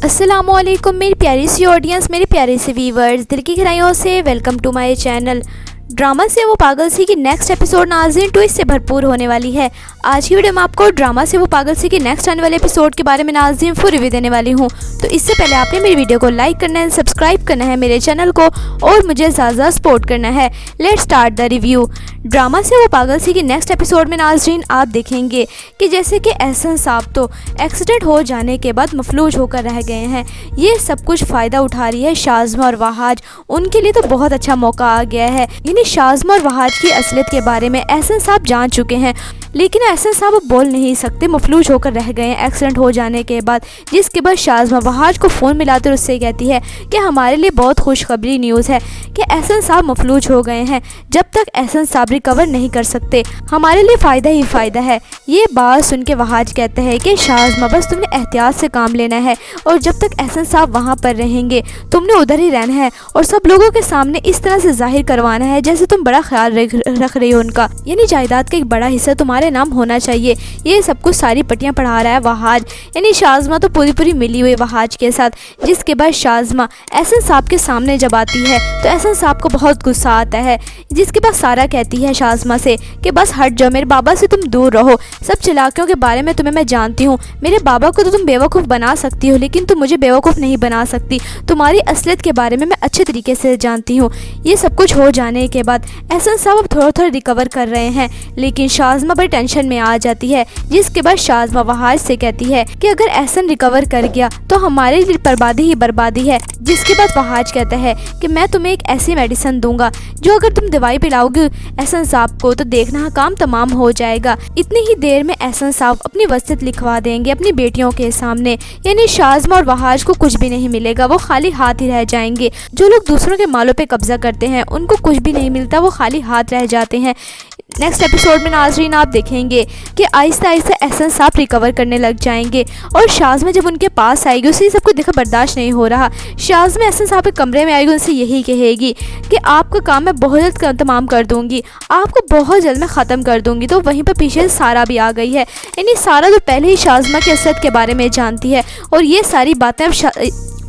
अस्सलामुअलैकुम मेरी प्यारी सी ऑडियंस, मेरे प्यारे से व्यूवर्स, दिल की गहराइयों से welcome to my channel. Drama से वो पागल सी की नेक्स्ट एपिसोड नाज़रीन ट्विस्ट से भरपूर होने वाली है। आज की वीडियो में आपको ड्रामा से वो पागल सी की नेक्स्ट आने वाले एपिसोड के बारे में नाज़रीन फुल रिव्यू देने वाली हूँ। तो इससे पहले आपने मेरी वीडियो को लाइक करना है, सब्सक्राइब करना है मेरे चैनल को और मुझे ज़्यादा सपोर्ट करना है। Let's start the review. Drama से वो पागल सी की नेक्स्ट एपिसोड में नाज़रीन आप देखेंगे कि जैसे कि एहसन साहब तो एक्सीडेंट हो जाने के बाद मफलूज होकर रह गए हैं। ये सब कुछ फ़ायदा उठा रही है शाज़मा और वहाज। उनके लिए तो बहुत अच्छा मौका आ गया है। शाज़मा और वहाज की असलियत के बारे में एहसन साहब जान चुके हैं, लेकिन एहसन साहब अब बोल नहीं सकते, मफलूज होकर रह गए हैं एक्सीडेंट हो जाने के बाद। जिसके बाद शाज़मा वहाज को फ़ोन मिलाकर उससे कहती है कि हमारे लिए बहुत खुशखबरी न्यूज़ है कि एहसन साहब मफलूज हो गए हैं। जब तक एहसन साहब रिकवर नहीं कर सकते हमारे लिए फ़ायदा ही फ़ायदा है। ये बात सुन के वहाज कहते हैं कि शाज़मा बस तुमने एहतियात से काम लेना है और जब तक एहसन साहब वहाँ पर रहेंगे तुमने उधर ही रहना है और सब लोगों के सामने इस तरह से जाहिर करवाना है जैसे तुम बड़ा ख्याल रख रही हो उनका, यानी जायदाद का एक बड़ा हिस्सा तुम्हारे नाम होना चाहिए। ये सब कुछ सारी पट्टियां पढ़ा रहा है वहाज, यानी शाज़मा तो पूरी मिली हुई वहाज के साथ। जिसके बाद शाज़मा एहसन साहब के सामने जब आती है तो एहसन साहब को बहुत गुस्सा आता है। जिसके बाद सारा कहती है शाज़मा से कि बस हट जाओ, मेरे बाबा से तुम दूर रहो। सब चालाकियों के बारे में तुम्हें मैं जानती हूँ। मेरे बाबा को तो तुम बेवकूफ़ बना सकती हो लेकिन तुम मुझे बेवकूफ़ नहीं बना सकती। तुम्हारी असलियत के बारे में मैं अच्छे तरीके से जानती हूँ। ये सब कुछ हो जाने के बाद एहसन साहब अब थोड़ा रिकवर कर रहे हैं, लेकिन शाज़मा बड़ी टेंशन में आ जाती है। जिसके बाद शाज़मा वहाज से कहती है कि अगर एहसन रिकवर कर गया तो हमारे लिए बर्बादी ही बर्बादी है। जिसके बाद वहाज कहता है कि मैं तुम्हें एक ऐसी मेडिसिन दूंगा जो अगर तुम दवाई पिलाओगे एहसन साहब को तो देखना काम तमाम हो जाएगा। इतनी ही देर में एहसन साहब अपनी वसीयत लिखवा देंगे अपनी बेटियों के सामने, यानी शाज़मा और वहाज को कुछ भी नहीं मिलेगा, वो खाली हाथ ही रह जाएंगे। जो लोग दूसरों के मालों पे कब्जा करते हैं उनको कुछ भी नहीं मिलता, वो खाली हाथ रह जाते हैं। नेक्स्ट एपिसोड में नाज़रीन आप देखेंगे कि आहिस्ता आहिस्ता एहसन साहब रिकवर करने लग जाएंगे और शाज़मा जब उनके पास आएगी उसे सब कुछ देखा बर्दाश्त नहीं हो रहा। शाज़मा एहसन साहब के कमरे में आएगी, उनसे यही कहेगी कि आपका काम मैं बहुत जल्द तमाम कर दूंगी, आपको बहुत जल्द मैं ख़त्म कर दूंगी। तो वहीं पर पीछे सारा भी आ गई है, यानी सारा तो पहले ही शाज़मा की असलियत के बारे में जानती है और ये सारी बातें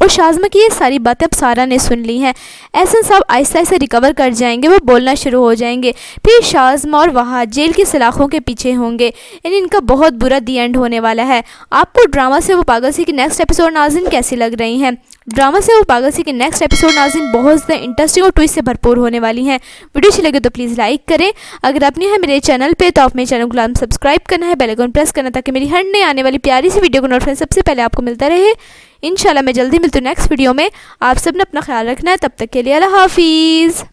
अब शाज़मा की ये सारी बातें अब सारा ने सुन ली हैं। एहसन साहब आहिस्ता आहिस्ता रिकवर कर जाएंगे, वो बोलना शुरू हो जाएंगे। फिर शाज़मा और वहाज जेल की सलाखों के पीछे होंगे, यानी इनका बहुत बुरा दी एंड होने वाला है। आपको ड्रामा से वो पागल सी की नेक्स्ट एपिसोड नाज़रीन कैसी लग रही हैं? ड्रामा से वो पागल सी की नेक्स्ट एपिसोड नाज़रीन बहुत ज़्यादा इंटरेस्टिंग और ट्विस्ट से भरपूर होने वाली हैं। वीडियो अच्छी लगे तो प्लीज़ लाइक करें। अगर आपने है मेरे चैनल पे तो आप मेरे चैनल को सब्सक्राइब करना है, बेल आइकन प्रेस करना ताकि मेरी हर नई आने वाली प्यारी सी वीडियो को नोटिफिकेशन सबसे पहले आपको मिलता रहे। इंशाल्लाह मैं जल्दी मिलती हूँ नेक्स्ट वीडियो में। आप सब ने अपना ख्याल रखना है, तब तक के लिए अल्लाह हाफिज़।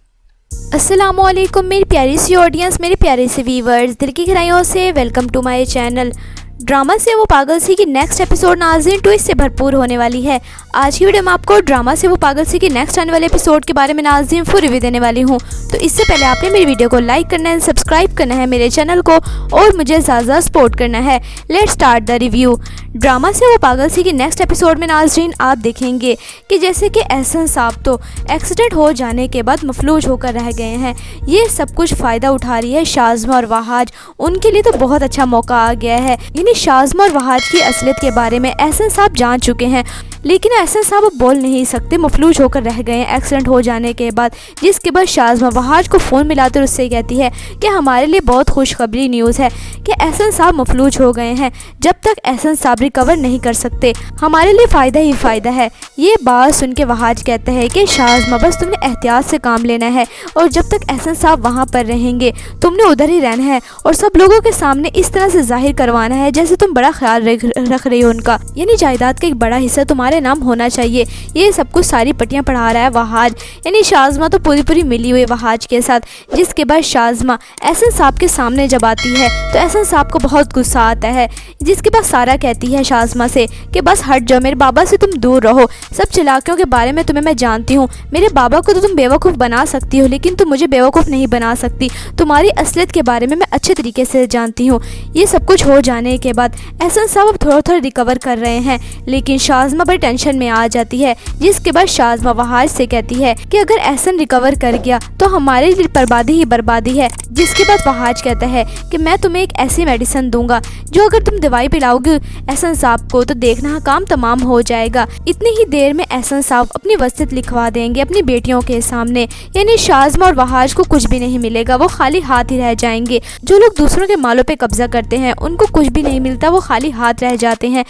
अस्सलामुअलैकुम मेरी प्यारी सी ऑडियंस, मेरे प्यारे से व्यूवर्स, दिल की गहराइयों से welcome to my channel. Drama से वो पागल सी की नेक्स्ट एपिसोड नाज़रीन ट्विस्ट से भरपूर होने वाली है। आज की वीडियो में आपको ड्रामा से वो पागल सी की नेक्स्ट आने वाले एपिसोड के बारे में नाज़रीन फुल रिव्यू देने वाली हूँ। तो इससे पहले आपने मेरी वीडियो को लाइक करना है, सब्सक्राइब करना है मेरे चैनल को और मुझे ज़्यादा सपोर्ट करना है। Let's start the review. Drama से वो पागल सी की नेक्स्ट एपिसोड में नाज़रीन आप देखेंगे कि जैसे कि एहसन साहब तो एक्सीडेंट हो जाने के बाद मफलूज होकर रह गए हैं। ये सब कुछ फ़ायदा उठा रही है शाज़मा और वहाज। उनके लिए तो बहुत अच्छा मौका आ गया है, यानी शाज़मा और वहाज की असलियत के बारे में एहसन साहब जान चुके हैं, लेकिन एहसन साहब अब बोल नहीं सकते, मफलूज होकर रह गए हैं एक्सीडेंट हो जाने के बाद। जिसके बाद शाज़मा वहाज को फ़ोन मिलाकर उससे कहती है कि हमारे लिए बहुत खुशखबरी न्यूज़ है कि एहसन साहब मफलूज हो गए हैं। जब तक एहसन साहब रिकवर नहीं कर सकते हमारे लिए फ़ायदा ही फ़ायदा है। ये बात सुन के वहाज कहते हैं कि शाज़मा बस तुमने एहतियात से काम लेना है और जब तक एहसन साहब वहाँ पर रहेंगे तुमने उधर ही रहना है और सब लोगों के सामने इस तरह से जाहिर करवाना है जैसे तुम बड़ा ख्याल रख रही हो उनका, यानी जायदाद का एक बड़ा हिस्सा तुम्हारे नाम होना चाहिए। ये सब कुछ सारी पट्टियां पढ़ा रहा है वहाज, यानी शाज़मा तो पूरी मिली हुई वहाज के साथ। जिसके बाद शाज़मा एहसन साहब के सामने जब आती है तो एहसन साहब को बहुत गुस्सा आता है। जिसके बाद सारा कहती है शाज़मा से कि बस हट जाओ, मेरे बाबा से तुम दूर रहो। सब चालाकियों के बारे में तुम्हें मैं जानती हूँ। मेरे बाबा को तो तुम बेवकूफ़ बना सकती हो लेकिन तुम मुझे बेवकूफ़ नहीं बना सकती। तुम्हारी असलियत के बारे में मैं अच्छे तरीके से जानती हूँ। ये सब कुछ हो जाने के बाद एहसन साहब अब थोड़ा थोड़ा रिकवर कर रहे हैं, लेकिन शाज़मा बड़ी टेंशन में आ जाती है। जिसके बाद शाज़मा वहाज से कहती है कि अगर एहसन रिकवर कर गया तो हमारे लिए बर्बादी ही बर्बादी है। जिसके बाद वहाज कहता है कि मैं तुम्हें एक ऐसी मेडिसिन दूंगा जो अगर तुम दवाई पिलाओगे एहसन साहब को तो देखना काम तमाम हो जाएगा। इतनी ही देर में एहसन साहब अपनी वसीयत लिखवा देंगे अपनी बेटियों के सामने, यानी शाज़मा और वहाज को कुछ भी नहीं मिलेगा, वो खाली हाथ ही रह जाएंगे। जो लोग दूसरों के मालों पे कब्जा करते हैं उनको कुछ भी नहीं मिलता, वो खाली हाथ रह जाते हैं।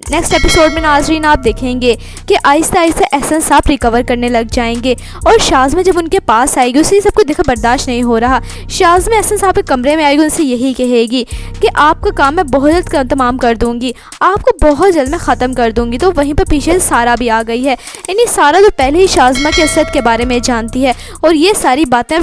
नेक्स्ट एपिसोड में नाज़रीन आप देखेंगे कि आहिस्ता आहिस्ता एहसन साहब रिकवर करने लग जाएंगे और शाज़मा जब उनके पास आएगी उसे सब कुछ देखा बर्दाश्त नहीं हो रहा। शाज़मा एहसन साहब के कमरे में आएगी, उनसे यही कहेगी कि आपका काम मैं बहुत जल्द तमाम कर दूंगी, आपको बहुत जल्द मैं ख़त्म कर दूंगी। तो वहीं पर पीछे सारा भी आ गई है, यानी सारा तो पहले ही शाज़मा के असद के बारे में जानती है और ये सारी बातें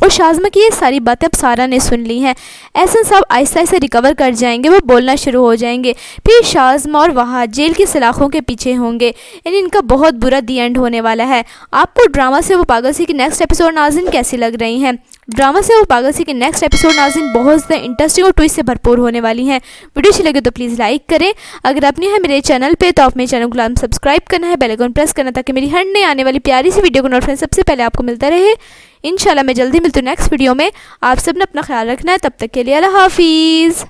और शाज़मा की ये सारी बातें अब सारा ने सुन ली हैं। एहसन साहब आहिस्ता आहिस्ता रिकवर कर जाएंगे, वो बोलना शुरू हो जाएंगे। फिर शाज़मा और वहाज जेल की सलाखों के पीछे होंगे, यानी इनका बहुत बुरा दी एंड होने वाला है। आपको ड्रामा से वो पागल सी की नेक्स्ट एपिसोड नाज़रीन कैसी लग रही हैं? ड्रामा से वो पागल सी की नेक्स्ट एपिसोड नाज़रीन बहुत ज़्यादा इंटरेस्टिंग और ट्विस्ट से भरपूर होने वाली हैं। वीडियो अच्छी लगे तो प्लीज़ लाइक करें। अगर आपने है मेरे चैनल पे तो आप मेरे चैनल को सब्सक्राइब करना है, बेल आइकन प्रेस करना ताकि मेरी हर नई आने वाली प्यारी सी वीडियो को नोटिफिकेशन सबसे पहले आपको मिलता रहे। इंशाल्लाह मैं जल्दी मिलती हूँ नेक्स्ट वीडियो में। आप सब ने अपना ख्याल रखना है, तब तक के लिए अल्लाह हाफिज़।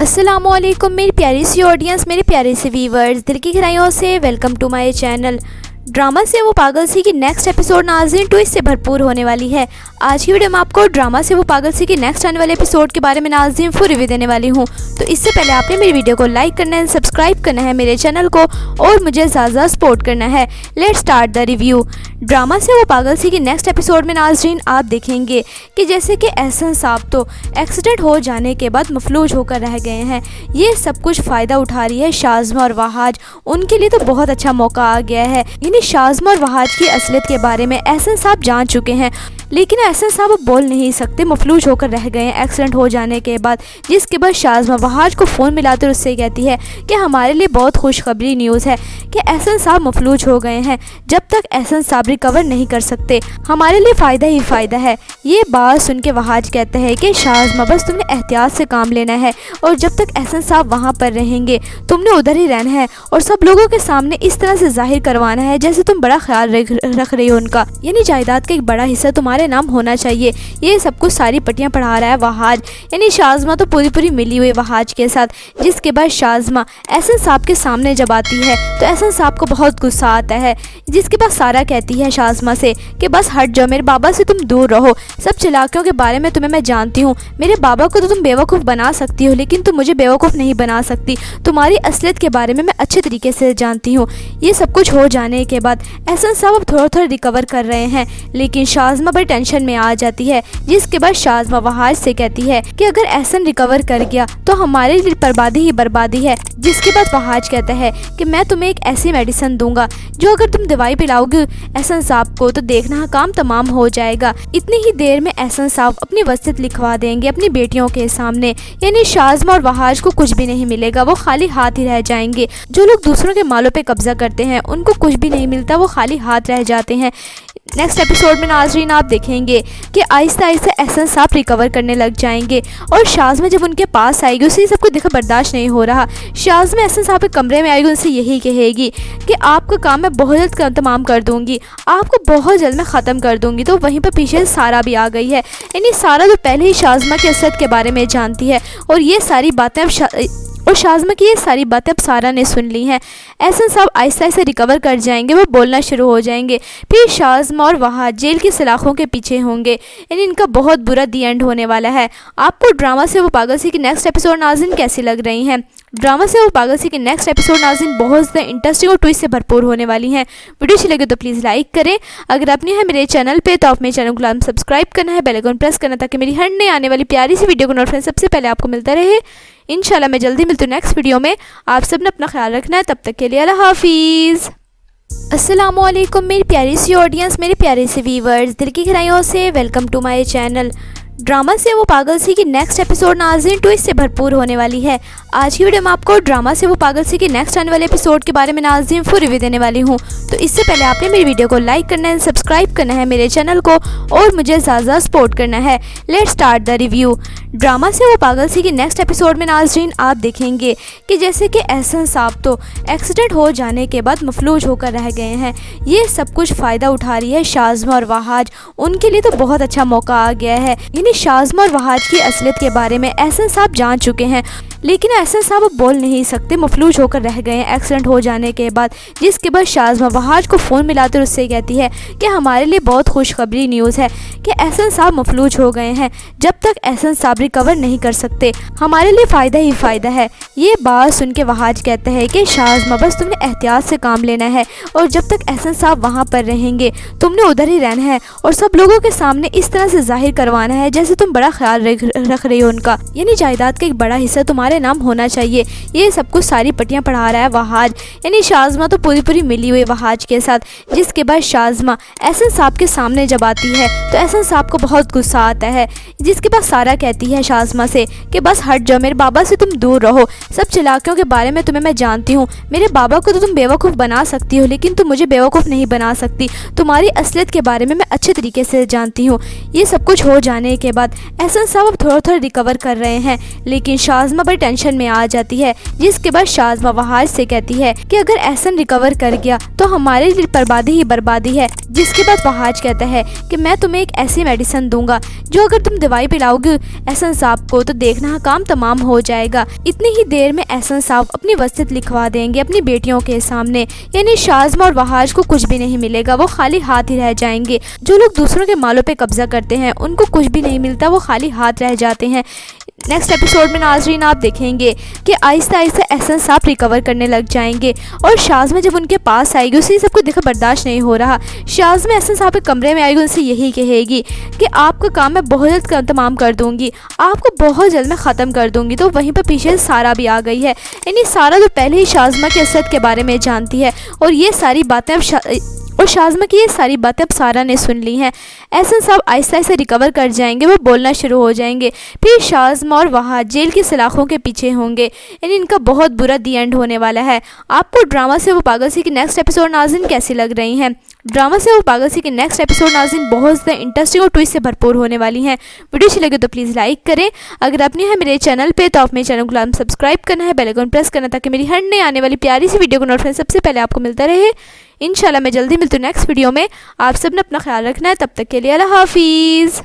अस्सलामुअलैकुम मेरी प्यारी सी ऑडियंस, मेरे प्यारे से व्यूवर्स, दिल की गहराइयों से welcome to my channel. Drama से वो पागल सी की नेक्स्ट एपिसोड नाज़रीन ट्विस्ट से भरपूर होने वाली है। आज की वीडियो में आपको ड्रामा से वो पागल सी की नेक्स्ट आने वाले एपिसोड के बारे में नाज़रीन फुल रिव्यू देने वाली हूँ। तो इससे पहले आपने मेरी वीडियो को लाइक करना है, सब्सक्राइब करना है मेरे चैनल को और मुझे ज़्यादा सपोर्ट करना है। Let's start the review. Drama से वो पागल सी की नेक्स्ट एपिसोड में नाज़रीन आप देखेंगे कि जैसे कि एहसन साहब तो एक्सीडेंट हो जाने के बाद मफलूज होकर रह गए हैं, ये सब कुछ फ़ायदा उठा रही है शाज़मा और वहाज। उनके लिए तो बहुत अच्छा मौका आ गया है, यानी शाज़मा और वहाज की असलियत के बारे में एहसन साहब जान चुके हैं, लेकिन एहसन साहब अब बोल नहीं सकते, मफलूज होकर रह गए हैं एक्सीडेंट हो जाने के बाद। जिसके बाद शाज़मा वहाज को फ़ोन मिलाकर उससे कहती है कि हमारे लिए बहुत खुशखबरी न्यूज़ है कि एहसन साहब मफलूज हो गए हैं। जब तक एहसन साहब रिकवर नहीं कर सकते हमारे लिए फ़ायदा ही फ़ायदा है। ये बात सुन के वहाज कहता है कि शाज़मा बस तुमने एहतियात से काम लेना है और जब तक एहसन साहब वहाँ पर रहेंगे तुमने उधर ही रहना है और सब लोगों के सामने इस तरह से जाहिर करवाना है जैसे तुम बड़ा ख्याल रख रही हो उनका, यानी जायदाद का एक बड़ा हिस्सा तुम्हारे नाम होना चाहिए। ये सब कुछ सारी पट्टियाँ पढ़ा रहा है वहाज, यानी शाज़मा तो पूरी मिली हुई वहाज के साथ। जिसके बाद शाज़मा एहसन साहब के सामने जब आती है तो एहसन साहब को बहुत गुस्सा आता है। जिसके बाद सारा कहती है शाज़मा से कि बस हट जाओ, मेरे बाबा से तुम दूर रहो, सब चालाकियों के बारे में तुम्हें मैं जानती हूँ। मेरे बाबा को तो तुम बेवकूफ़ बना सकती हो लेकिन तुम मुझे बेवकूफ़ नहीं बना सकती, तुम्हारी असलियत के बारे में मैं अच्छे तरीके से जानती हूँ। ये सब कुछ हो जाने के बाद एहसन साहब अब थोड़ा थोड़ा रिकवर कर रहे हैं, लेकिन शाज़मा बड़ी टेंशन में आ जाती है। जिसके बाद शाज़मा वहाज से कहती है कि अगर एहसन रिकवर कर गया तो हमारे लिए बर्बादी ही बर्बादी है। जिसके बाद वहाज कहता है कि मैं तुम्हें एक ऐसी मेडिसिन दूंगा जो अगर तुम दवाई पिलाओगे एहसन साहब को तो देखना काम तमाम हो जाएगा। इतनी ही देर में एहसन साहब अपनी वसीयत लिखवा देंगे अपनी बेटियों के सामने, यानी शाज़मा और वहाज को कुछ भी नहीं मिलेगा, वो खाली हाथ ही रह जाएंगे। जो लोग दूसरों के मालों पे कब्जा करते हैं उनको कुछ भी नहीं मिलता, वो खाली हाथ रह जाते हैं। नेक्स्ट एपिसोड में नाज़रीन आप देखेंगे कि आहिस्ता आहिस्ता एहसन साहब रिकवर करने लग जाएंगे और शाज़मा जब उनके पास आएगी उसे सब कुछ देखा बर्दाश्त नहीं हो रहा। शाज़मा एहसन साहब के कमरे में आएगी, उनसे यही कहेगी कि आपका काम मैं बहुत जल्द तमाम कर दूंगी, आपको बहुत जल्द मैं ख़त्म कर दूंगी। तो वहीं पर पीछे सारा भी आ गई है, यानी सारा तो पहले ही शाज़मा के असद के बारे में जानती है और ये सारी बातें और शाज़मा की ये सारी बातें अब सारा ने सुन ली हैं। एहसन साहब आहिस्ता आहिस्ता रिकवर कर जाएंगे, वो बोलना शुरू हो जाएंगे। फिर शाज़मा और वहाज जेल की सलाखों के पीछे होंगे, यानी इनका बहुत बुरा दी एंड होने वाला है। आपको ड्रामा से वो पागल सी की नेक्स्ट एपिसोड नाज़रीन कैसी लग रही हैं? ड्रामा से वो पागल सी की नेक्स्ट एपिसोड नाज़रीन बहुत ज़्यादा इंटरेस्टिंग और ट्विस्ट से भरपूर होने वाली हैं। वीडियो अच्छी लगे तो प्लीज़ लाइक करें। अगर आपने है मेरे चैनल पे तो आप मेरे चैनल को सब्सक्राइब करना है, बेल आइकन प्रेस करना ताकि मेरी हर नई आने वाली प्यारी सी वीडियो को नोटिफिकेशन सबसे पहले आपको मिलता रहे। इंशाल्लाह मैं जल्दी मिलती हूँ नेक्स्ट वीडियो में। आप सब ने अपना ख्याल रखना है, तब तक के लिए अल्लाह हाफिज़। अस्सलामुअलैकुम मेरी प्यारी सी ऑडियंस, मेरे प्यारे से व्यूवर्स, दिल की गहराइयों से welcome to my channel. Drama से वो पागल सी की नेक्स्ट एपिसोड नाज़रीन ट्विस्ट से भरपूर होने वाली है। आज की वीडियो में आपको ड्रामा से वो पागल सी के नेक्स्ट आने वाले एपिसोड के बारे में नाज़रीन फुल रिव्यू देने वाली हूँ। तो इससे पहले आपने मेरी वीडियो को लाइक करना है, सब्सक्राइब करना है मेरे चैनल को और मुझे ज़्यादा सपोर्ट करना है। Let's start the review. Drama से वो पागल सी के नेक्स्ट एपिसोड में नाज़रीन आप देखेंगे कि जैसे कि एहसन साहब तो एक्सीडेंट हो जाने के बाद मफलूज होकर रह गए हैं। ये सब कुछ फ़ायदा उठा रही है शाज़मा और वहाज। उनके लिए तो बहुत अच्छा मौका आ गया है। यानी शाज़मा और वहाज की असलियत के बारे में एहसन साहब जान चुके हैं, लेकिन एहसन साहब अब बोल नहीं सकते, मफलूज होकर रह गए हैं एक्सीडेंट हो जाने के बाद। जिसके बाद शाज़मा वहाज को फ़ोन मिलाकर उससे कहती है कि हमारे लिए बहुत खुशखबरी न्यूज़ है कि एहसन साहब मफलूज हो गए हैं। जब तक एहसन साहब रिकवर नहीं कर सकते हमारे लिए फ़ायदा ही फ़ायदा है। ये बात सुन के वहाज कहता है कि शाज़मा बस तुमने एहतियात से काम लेना है और जब तक एहसन साहब वहाँ पर रहेंगे तुमने उधर ही रहना है और सब लोगों के सामने इस तरह से जाहिर करवाना है जैसे तुम बड़ा ख्याल रख रही हो उनका, यानी जायदाद का एक बड़ा हिस्सा तुम्हारे नाम होना चाहिए। ये सब कुछ सारी पट्टियां पढ़ा रहा है वहाज। यानी शाज़मा तो पूरी मिली हुई वहाज के साथ। जिसके बाद शाज़मा एहसन साहब के सामने जब आती है तो एहसन साहब को बहुत गुस्सा आता है। जिसके बाद सारा कहती है शाज़मा से कि बस हट जाओ, मेरे बाबा से तुम दूर रहो। सब चालाकियों के बारे में तुम्हें मैं जानती हूँ। मेरे बाबा को तो तुम बेवकूफ़ बना सकती हो लेकिन तुम मुझे बेवकूफ़ नहीं बना सकती। तुम्हारी असलियत के बारे में मैं अच्छे तरीके से जानती हूँ। ये सब कुछ हो जाने के बाद एहसन साहब अब थोड़ा रिकवर कर रहे हैं, लेकिन शाज़मा बड़ी टेंशन में आ जाती है। जिसके बाद शाज़मा वहाज से कहती है कि अगर एहसन रिकवर कर गया तो हमारे लिए बर्बादी ही बर्बादी है। जिसके बाद वहाज कहता है कि मैं तुम्हें एक ऐसी मेडिसिन दूंगा जो अगर तुम दवाई पिलाओगे एहसन साहब को तो देखना काम तमाम हो जाएगा। इतनी ही देर में एहसन साहब अपनी वसीयत लिखवा देंगे अपनी बेटियों के सामने। यानी शाज़मा और वहाज को कुछ भी नहीं मिलेगा, वो खाली हाथ ही रह जाएंगे। जो लोग दूसरों के मालों पे कब्जा करते हैं उनको कुछ भी नहीं मिलता, वो खाली हाथ रह जाते हैं। नेक्स्ट एपिसोड में नाज़रीन आप देखेंगे कि आहिस्ता आहिस्ता एहसन साहब रिकवर करने लग जाएंगे और शाज़मा जब उनके पास आएगी उसे सब कुछ देखकर बर्दाश्त नहीं हो रहा। शाज़मा एहसन साहब के कमरे में आएगी, उनसे यही कहेगी कि आपका काम मैं बहुत जल्द तमाम कर दूंगी, आपको बहुत जल्द मैं ख़त्म कर दूंगी। तो वहीं पर पीछे सारा भी आ गई है। यानी सारा तो पहले ही शाज़मा की असलियत के बारे में जानती है और ये सारी बातें अब शाज़मा की ये सारी बातें अब सारा ने सुन ली हैं। एहसन साहब आहिस्ता आहिस्ता रिकवर कर जाएंगे, वो बोलना शुरू हो जाएंगे। फिर शाज़मा और वहाज जेल की सलाखों के पीछे होंगे। यानी इनका बहुत बुरा दी एंड होने वाला है। आपको ड्रामा से वो पागल सी की नेक्स्ट एपिसोड नाज़रीन कैसी लग रही हैं? ड्रामा से वो पागल सी की नेक्स्ट एपिसोड नाज़रीन बहुत ज़्यादा इंटरेस्टिंग और ट्विस्ट से भरपूर होने वाली हैं। वीडियो अच्छी लगे तो प्लीज़ लाइक करें। अगर आपने है मेरे चैनल पे तो आप मेरे चैनल को सब्सक्राइब करना है, बेल आइकन प्रेस करना ताकि मेरी हर नई आने वाली प्यारी सी वीडियो को नोटिफिकेशन सबसे पहले आपको मिलता रहे। इंशाल्लाह मैं जल्दी मिलती हूँ नेक्स्ट वीडियो में। आप सब ने अपना ख्याल रखना है। तब तक के लिए अल्लाह हाफिज़।